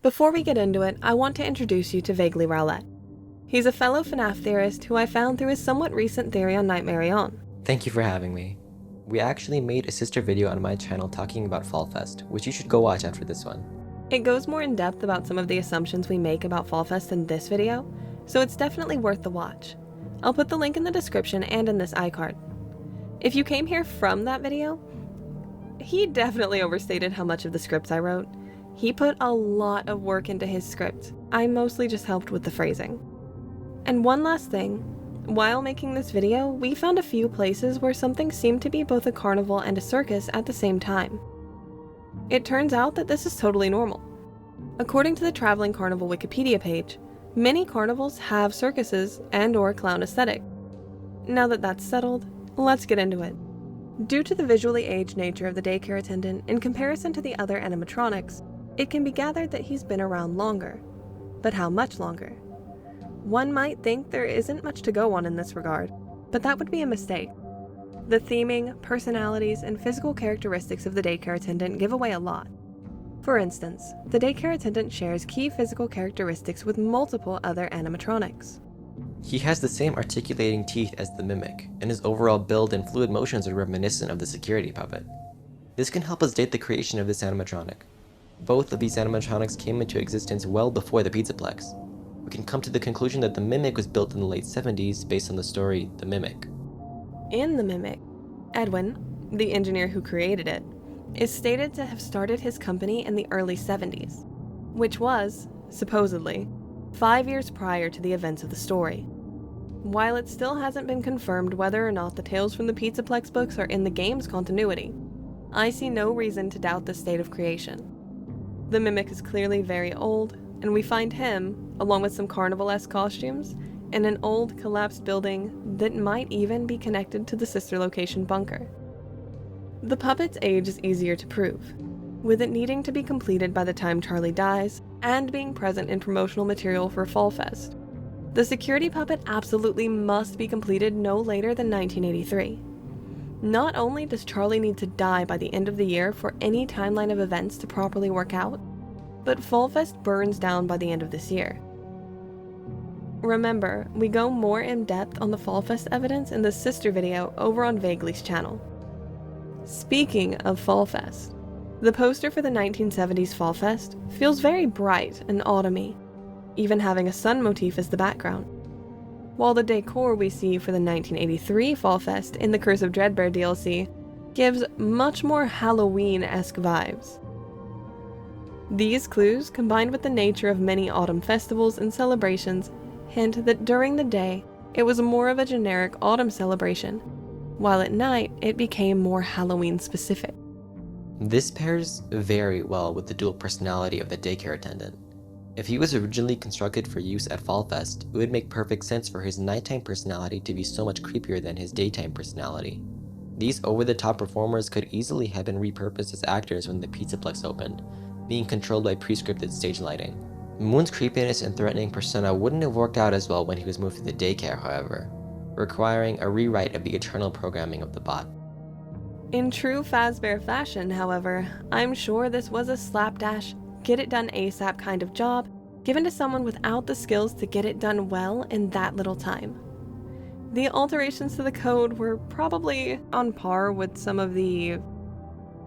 Before we get into it, I want to introduce you to VaguelyRowlet. He's a fellow FNAF theorist who I found through his somewhat recent theory on Nightmare On. Thank you for having me. We actually made a sister video on my channel talking about Fall Fest, which you should go watch after this one. It goes more in depth about some of the assumptions we make about Fall Fest in this video, so it's definitely worth the watch. I'll put the link in the description and in this iCard. If you came here from that video, he definitely overstated how much of the scripts I wrote. He put a lot of work into his script. I mostly just helped with the phrasing. And one last thing, while making this video, we found a few places where something seemed to be both a carnival and a circus at the same time. It turns out that this is totally normal. According to the Traveling Carnival Wikipedia page, many carnivals have circuses and/or clown aesthetic. Now that that's settled, let's get into it. Due to the visually aged nature of the daycare attendant in comparison to the other animatronics, it can be gathered that he's been around longer. But how much longer? One might think there isn't much to go on in this regard, but that would be a mistake. The theming, personalities, and physical characteristics of the daycare attendant give away a lot. For instance, the daycare attendant shares key physical characteristics with multiple other animatronics. He has the same articulating teeth as the Mimic, and his overall build and fluid motions are reminiscent of the security puppet. This can help us date the creation of this animatronic. Both of these animatronics came into existence well before the Pizzaplex. We can come to the conclusion that the Mimic was built in the late 70s based on the story The Mimic. In The Mimic, Edwin, the engineer who created it, is stated to have started his company in the early 70s, which was, supposedly, 5 years prior to the events of the story. While it still hasn't been confirmed whether or not the Tales from the Pizzaplex books are in the game's continuity, I see no reason to doubt the state of creation. The Mimic is clearly very old, and we find him, along with some carnival-esque costumes, in an old, collapsed building that might even be connected to the sister location bunker. The puppet's age is easier to prove, with it needing to be completed by the time Charlie dies, and being present in promotional material for Fall Fest. The security puppet absolutely must be completed no later than 1983. Not only does Charlie need to die by the end of the year for any timeline of events to properly work out, but Fall Fest burns down by the end of this year. Remember, we go more in depth on the Fall Fest evidence in the sister video over on Vaguely's channel. Speaking of Fall Fest, the poster for the 1970s Fall Fest feels very bright and autumny, even having a sun motif as the background, while the decor we see for the 1983 Fall Fest in the Curse of Dreadbear DLC gives much more Halloween-esque vibes. These clues, combined with the nature of many autumn festivals and celebrations, hint that during the day it was more of a generic autumn celebration, while at night it became more Halloween-specific. This pairs very well with the dual personality of the daycare attendant. If he was originally constructed for use at Fall Fest, it would make perfect sense for his nighttime personality to be so much creepier than his daytime personality. These over-the-top performers could easily have been repurposed as actors when the Pizzaplex opened, being controlled by pre-scripted stage lighting. Moon's creepiness and threatening persona wouldn't have worked out as well when he was moved to the daycare, however, requiring a rewrite of the eternal programming of the bot. In true Fazbear fashion, however, I'm sure this was a slapdash, get-it-done ASAP kind of job, given to someone without the skills to get it done well in that little time. The alterations to the code were probably on par with some of the,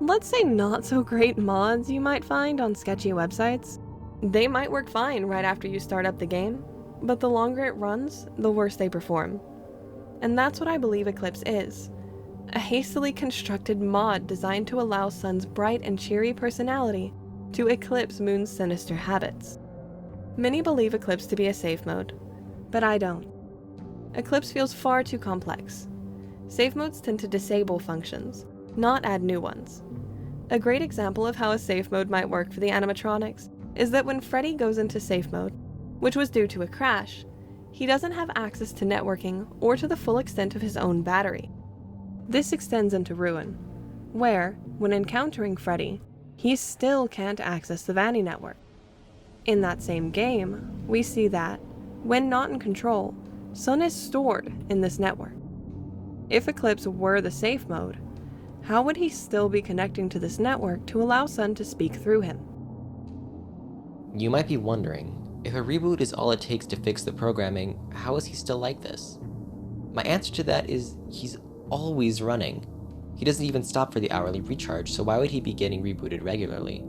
let's say, not-so-great mods you might find on sketchy websites. They might work fine right after you start up the game, but the longer it runs, the worse they perform. And that's what I believe Eclipse is. A hastily constructed mod designed to allow Sun's bright and cheery personality to eclipse Moon's sinister habits. Many believe Eclipse to be a safe mode, but I don't. Eclipse feels far too complex. Safe modes tend to disable functions, not add new ones. A great example of how a safe mode might work for the animatronics is that when Freddy goes into safe mode, which was due to a crash, he doesn't have access to networking or to the full extent of his own battery. This extends into Ruin, where, when encountering Freddy, he still can't access the Vanny network. In that same game, we see that, when not in control, Sun is stored in this network. If Eclipse were the safe mode, how would he still be connecting to this network to allow Sun to speak through him? You might be wondering, if a reboot is all it takes to fix the programming, how is he still like this? My answer to that is he's always running. He doesn't even stop for the hourly recharge, so why would he be getting rebooted regularly?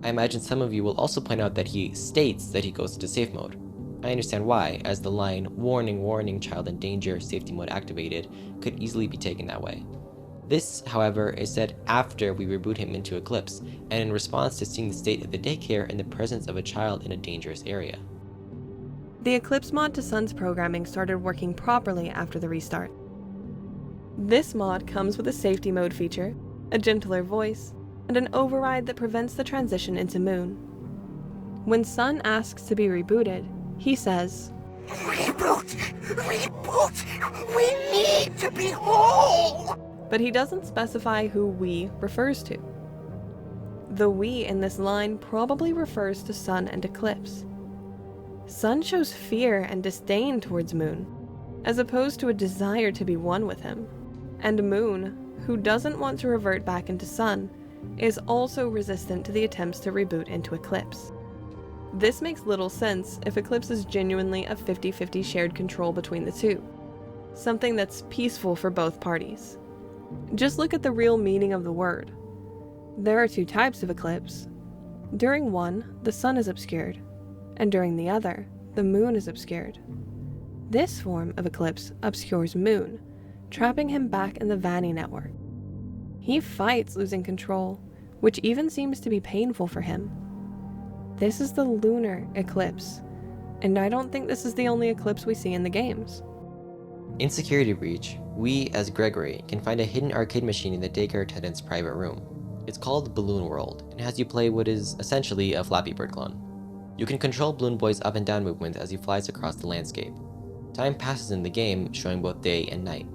I imagine some of you will also point out that he states that he goes into safe mode. I understand why, as the line, "Warning, warning, child in danger, safety mode activated," could easily be taken that way. This, however, is said after we reboot him into Eclipse, and in response to seeing the state of the daycare in the presence of a child in a dangerous area. The Eclipse mod to Sun's programming started working properly after the restart. This mod comes with a safety mode feature, a gentler voice, and an override that prevents the transition into Moon. When Sun asks to be rebooted, he says, "Reboot! Reboot! We need to be whole!" But he doesn't specify who "we" refers to. The "we" in this line probably refers to Sun and Eclipse. Sun shows fear and disdain towards Moon, as opposed to a desire to be one with him. And Moon, who doesn't want to revert back into Sun, is also resistant to the attempts to reboot into Eclipse. This makes little sense if Eclipse is genuinely a 50-50 shared control between the two, something that's peaceful for both parties. Just look at the real meaning of the word. There are two types of Eclipse. During one, the sun is obscured, and during the other, the moon is obscured. This form of Eclipse obscures Moon, trapping him back in the Vanny network. He fights losing control, which even seems to be painful for him. This is the lunar eclipse, and I don't think this is the only eclipse we see in the games. In Security Breach, we, as Gregory, can find a hidden arcade machine in the daycare attendant's private room. It's called Balloon World, and has you play what is essentially a Flappy Bird clone. You can control Balloon Boy's up and down movements as he flies across the landscape. Time passes in the game, showing both day and night.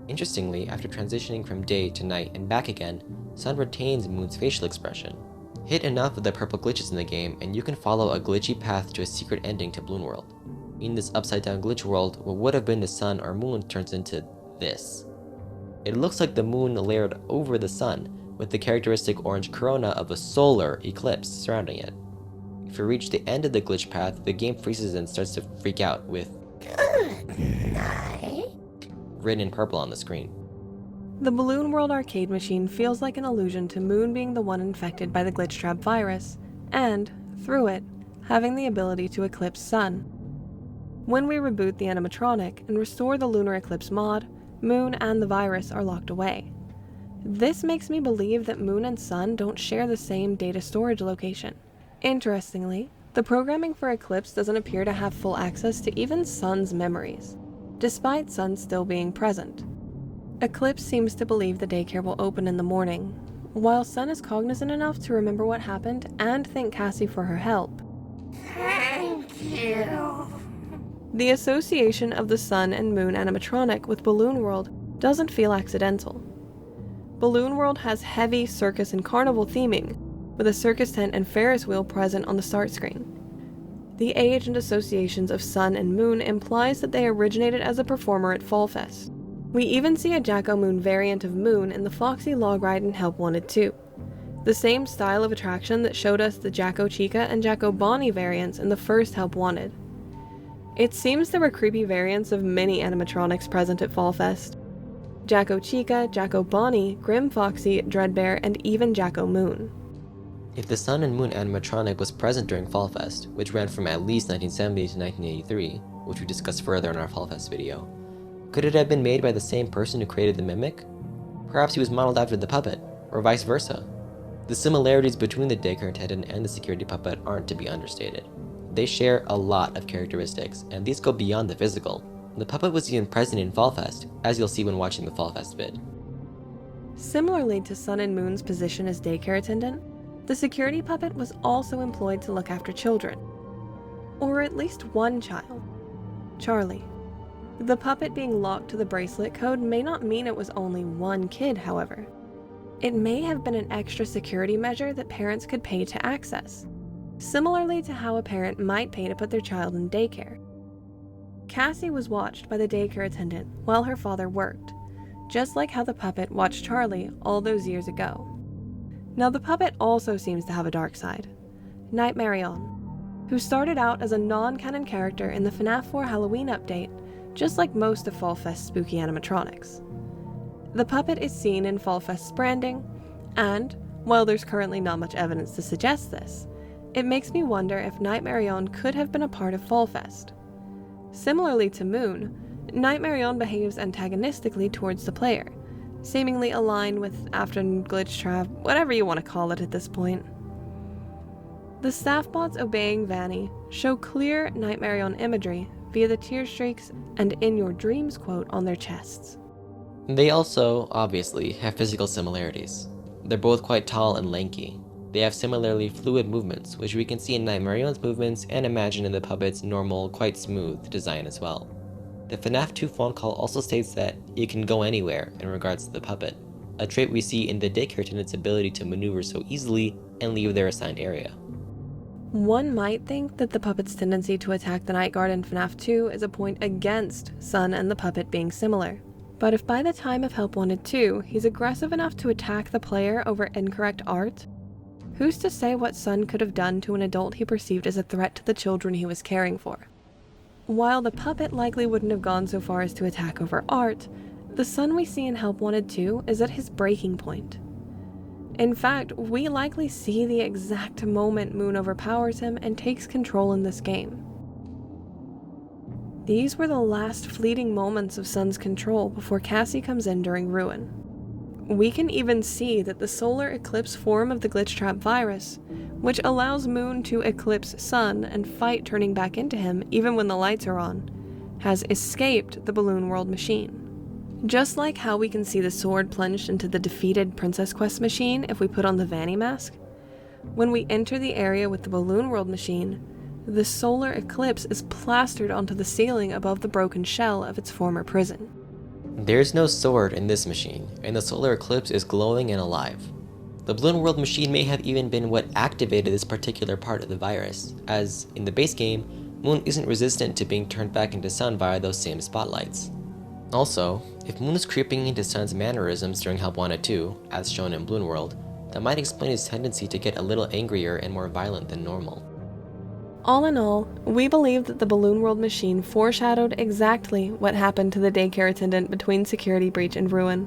Interestingly, after transitioning from day to night and back again, Sun retains Moon's facial expression. Hit enough of the purple glitches in the game, and you can follow a glitchy path to a secret ending to Balloon World. In this upside-down glitch world, what would have been the sun or moon turns into this. It looks like the moon layered over the sun, with the characteristic orange corona of a solar eclipse surrounding it. If you reach the end of the glitch path, the game freezes and starts to freak out with "Good night." written in purple on the screen. The Balloon World arcade machine feels like an allusion to Moon being the one infected by the glitch trap virus, and, through it, having the ability to eclipse Sun. When we reboot the animatronic and restore the Lunar Eclipse mod, Moon and the virus are locked away. This makes me believe that Moon and Sun don't share the same data storage location. Interestingly, the programming for Eclipse doesn't appear to have full access to even Sun's memories, despite Sun still being present. Eclipse seems to believe the daycare will open in the morning, while Sun is cognizant enough to remember what happened and thank Cassie for her help. Thank you. The association of the Sun and Moon animatronic with Balloon World doesn't feel accidental. Balloon World has heavy circus and carnival theming, with a circus tent and Ferris wheel present on the start screen. The age and associations of Sun and Moon implies that they originated as a performer at Fall Fest. We even see a Jacko Moon variant of Moon in the Foxy Log Ride in Help Wanted 2. The same style of attraction that showed us the Jacko Chica and Jacko Bonnie variants in the first Help Wanted. It seems there were creepy variants of many animatronics present at Fall Fest. Jacko Chica, Jacko Bonnie, Grim Foxy, Dreadbear, and even Jacko Moon. If the Sun and Moon animatronic was present during Fall Fest, which ran from at least 1970 to 1983, which we discussed further in our Fall Fest video, could it have been made by the same person who created the mimic? Perhaps he was modeled after the puppet, or vice versa. The similarities between the daycare attendant and the security puppet aren't to be understated. They share a lot of characteristics, and these go beyond the physical. The puppet was even present in Fall Fest, as you'll see when watching the Fall Fest vid. Similarly to Sun and Moon's position as daycare attendant, the security puppet was also employed to look after children. Or at least one child. Charlie. The puppet being locked to the bracelet code may not mean it was only one kid, however. It may have been an extra security measure that parents could pay to access, similarly to how a parent might pay to put their child in daycare. Cassie was watched by the daycare attendant while her father worked, just like how the puppet watched Charlie all those years ago. Now the puppet also seems to have a dark side. Night Marion, who started out as a non-canon character in the FNAF 4 Halloween update, just like most of Fall Fest's spooky animatronics. The puppet is seen in Fall Fest's branding, and, while there's currently not much evidence to suggest this, it makes me wonder if Nightmare could have been a part of Fall Fest. Similarly to Moon, Nightmare behaves antagonistically towards the player, seemingly aligned with Afternoon Glitch Trap, whatever you want to call it at this point. The staff bots obeying Vanny show clear Nightmare imagery via the tear streaks and "in your dreams" quote on their chests. They also, obviously, have physical similarities. They're both quite tall and lanky. They have similarly fluid movements, which we can see in Nightmare's movements and imagine in the puppet's normal, quite smooth design as well. The FNAF 2 phone call also states that it can go anywhere in regards to the puppet, a trait we see in the Daycare attendant's ability to maneuver so easily and leave their assigned area. One might think that the puppet's tendency to attack the night guard in FNAF 2 is a point against Sun and the puppet being similar. But if by the time of Help Wanted 2, he's aggressive enough to attack the player over incorrect art, who's to say what Sun could have done to an adult he perceived as a threat to the children he was caring for? While the puppet likely wouldn't have gone so far as to attack over art, the Sun we see in Help Wanted 2 is at his breaking point. In fact, we likely see the exact moment Moon overpowers him and takes control in this game. These were the last fleeting moments of Sun's control before Cassie comes in during Ruin. We can even see that the solar eclipse form of the glitch trap virus, which allows Moon to eclipse Sun and fight turning back into him even when the lights are on, has escaped the Balloon World machine. Just like how we can see the sword plunged into the defeated Princess Quest machine if we put on the Vanny mask, when we enter the area with the Balloon World machine, the solar eclipse is plastered onto the ceiling above the broken shell of its former prison. There's no sword in this machine, and the solar eclipse is glowing and alive. The Balloon World machine may have even been what activated this particular part of the virus, as, in the base game, Moon isn't resistant to being turned back into Sun via those same spotlights. Also, if Moon is creeping into Sun's mannerisms during Help Wanted 2, as shown in Balloon World, that might explain his tendency to get a little angrier and more violent than normal. All in all, we believe that the Balloon World machine foreshadowed exactly what happened to the Daycare attendant between Security Breach and Ruin,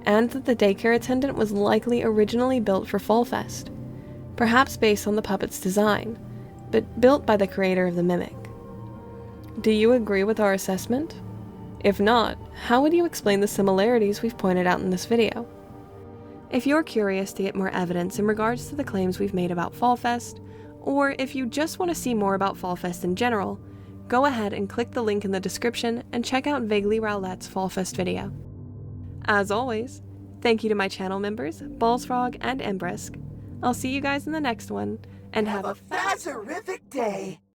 and that the Daycare attendant was likely originally built for Fall Fest, perhaps based on the puppet's design, but built by the creator of the Mimic. Do you agree with our assessment? If not, how would you explain the similarities we've pointed out in this video? If you're curious to get more evidence in regards to the claims we've made about Fall Fest, or if you just want to see more about Fall Fest in general, go ahead and click the link in the description and check out VaguelyRowlet's Fall Fest video. As always, thank you to my channel members, Ballsfrog and Embrisk. I'll see you guys in the next one, and have a Fazerific day.